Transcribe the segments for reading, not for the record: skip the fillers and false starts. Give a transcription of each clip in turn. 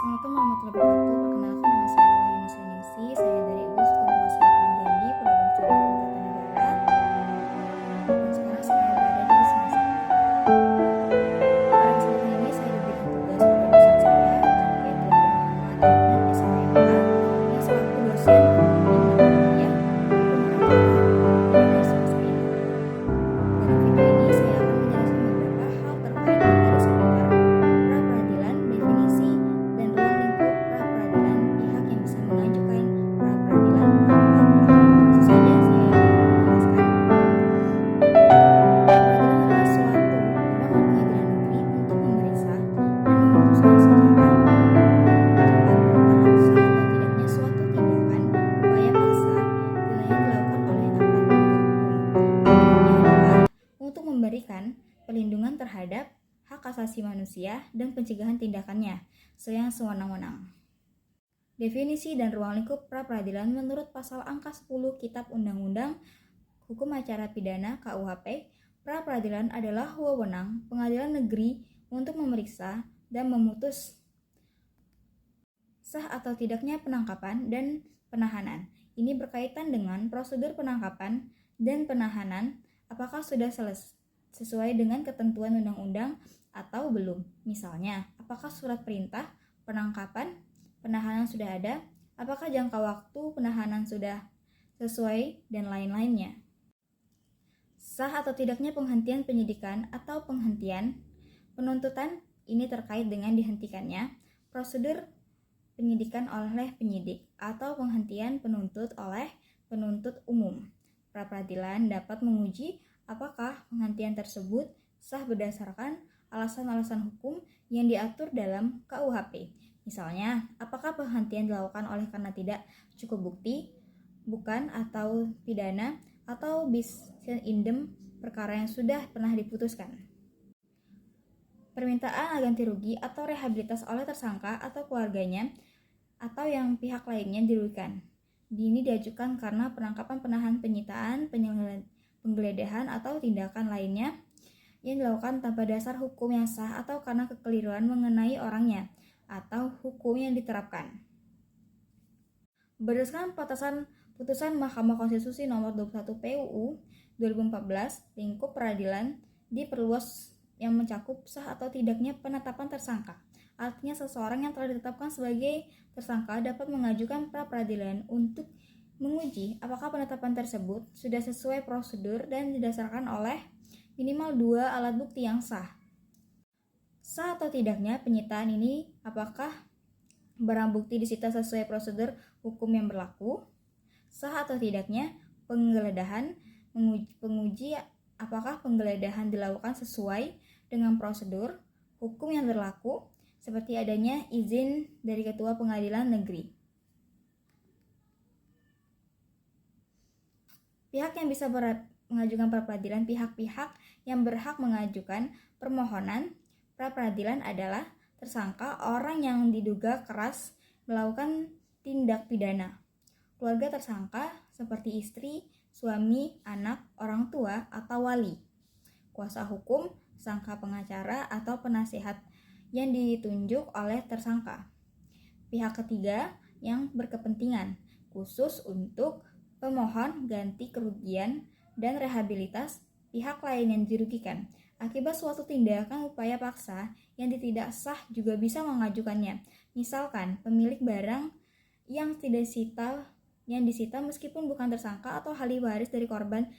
Assalamualaikum warahmatullahi wabarakatuh. Perkenalkan, nama saya Wahyuni Seningsi. Saya dari UIS Fakultas Kedokteran Jambi, program studi Hukum Tata Negara. Dan sekarang saya berada di semester 4. Pada kesempatan ini saya diberikan tugas oleh dosen saya, yaitu Muhammad Ahmad SMK, yang selaku dosen pembimbing mata kuliah Hukum Acara dari semester ini. Dalam video ini saya akan menjelaskan beberapa hal terkait materi seputar pra-peradilan, definisi, dan ruang lingkup pra-peradilan, pihak yang bisa mengajukan pra-peradilan tanpa berlaku. Langsung saja saya jelaskan. Pra-peradilan adalah suatu wewenang pengadilan negeri untuk memeriksa dan memutuskan secara cepat tentang sah atau tidaknya suatu tindakan, upaya paksa, yang dilakukan oleh aparat penegak hukum. Tujuannya adalah untuk memberikan perlindungan terhadap hak asasi manusia dan pencegahan tindakannya yang sewenang-wenang. Definisi dan ruang lingkup pra-peradilan menurut pasal angka 10 Kitab Undang-Undang Hukum Acara Pidana KUHP, pra-peradilan adalah wewenang pengadilan negeri untuk memeriksa dan memutus sah atau tidaknya penangkapan dan penahanan. Ini berkaitan dengan prosedur penangkapan dan penahanan, apakah sudah sesuai dengan ketentuan undang-undang atau belum. Misalnya, apakah surat perintah penangkapan, penahanan sudah ada, apakah jangka waktu penahanan sudah sesuai, dan lain-lainnya. Sah atau tidaknya penghentian penyidikan atau penghentian penuntutan ini terkait dengan dihentikannya prosedur penyidikan oleh penyidik atau penghentian penuntut oleh penuntut umum. Pra-peradilan dapat menguji apakah penghentian tersebut sah berdasarkan alasan-alasan hukum yang diatur dalam KUHP. Misalnya, apakah penghentian dilakukan oleh karena tidak cukup bukti, bukan atau pidana, atau bis idem perkara yang sudah pernah diputuskan. Permintaan ganti rugi atau rehabilitas oleh tersangka atau keluarganya atau yang pihak lainnya dirugikan. Ini diajukan karena penangkapan, penahanan, penyitaan, penggeledahan atau tindakan lainnya yang dilakukan tanpa dasar hukum yang sah atau karena kekeliruan mengenai orangnya atau hukum yang diterapkan. Berdasarkan putusan Mahkamah Konstitusi nomor 21 PUU 2014, lingkup peradilan diperluas yang mencakup sah atau tidaknya penetapan tersangka. Artinya seseorang yang telah ditetapkan sebagai tersangka dapat mengajukan pra-peradilan untuk menguji apakah penetapan tersebut sudah sesuai prosedur dan didasarkan oleh minimal 2 alat bukti yang sah. Sah atau tidaknya penyitaan ini apakah barang bukti disita sesuai prosedur hukum yang berlaku. Sah atau tidaknya penggeledahan, penguji apakah penggeledahan dilakukan sesuai dengan prosedur hukum yang berlaku, seperti adanya izin dari ketua pengadilan negeri. Pihak yang bisa mengajukan pra-peradilan, pihak-pihak yang berhak mengajukan permohonan pra-peradilan adalah tersangka, orang yang diduga keras melakukan tindak pidana, keluarga tersangka seperti istri, suami, anak, orang tua, atau wali, kuasa hukum, sangka pengacara, atau penasihat yang ditunjuk oleh tersangka. Pihak ketiga yang berkepentingan khusus untuk pemohon ganti kerugian dan rehabilitas pihak lain yang dirugikan akibat suatu tindakan upaya paksa yang tidak sah juga bisa mengajukannya. Misalkan pemilik barang yang disita meskipun bukan tersangka atau ahli waris dari korban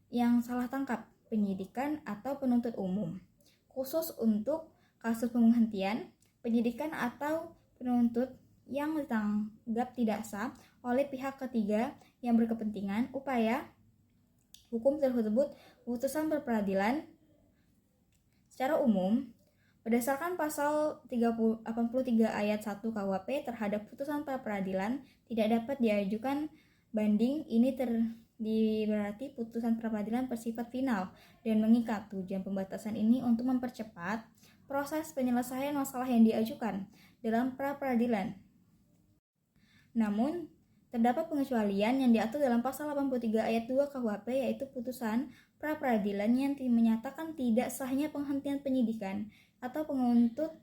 yang salah tangkap, penyidikan atau penuntut umum. Khusus untuk kasus penghentian, penyidikan atau penuntut yang dianggap tidak sah oleh pihak ketiga yang berkepentingan, upaya hukum tersebut putusan pra-peradilan secara umum berdasarkan pasal 83 ayat 1 KUHP terhadap putusan pra-peradilan tidak dapat diajukan banding. Ini berarti putusan pra-peradilan bersifat final dan mengikat. Tujuan pembatasan ini untuk mempercepat proses penyelesaian masalah yang diajukan dalam pra-peradilan. Namun, terdapat pengecualian yang diatur dalam pasal 83 ayat 2 KUHP, yaitu putusan pra-peradilan yang menyatakan tidak sahnya penghentian penyidikan atau penuntut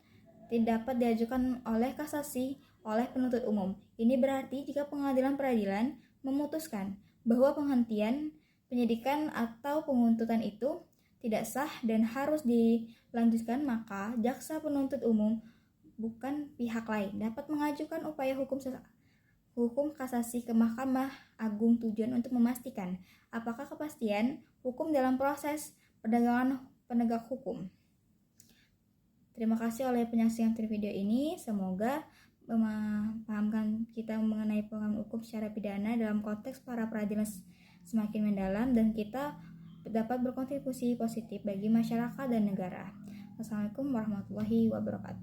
tidak dapat diajukan oleh kasasi oleh penuntut umum. Ini berarti jika pengadilan peradilan memutuskan bahwa penghentian penyidikan atau penuntutan itu tidak sah dan harus dilanjutkan, maka jaksa penuntut umum bukan pihak lain dapat mengajukan upaya hukum kasasi ke Mahkamah Agung tujuan untuk memastikan apakah kepastian hukum dalam proses perdagangan penegak hukum. Terima kasih oleh penyaksian video ini. Semoga memahamkan kita mengenai pengamalan hukum secara pidana dalam konteks para peradilan semakin mendalam dan kita dapat berkontribusi positif bagi masyarakat dan negara. Wassalamualaikum warahmatullahi wabarakatuh.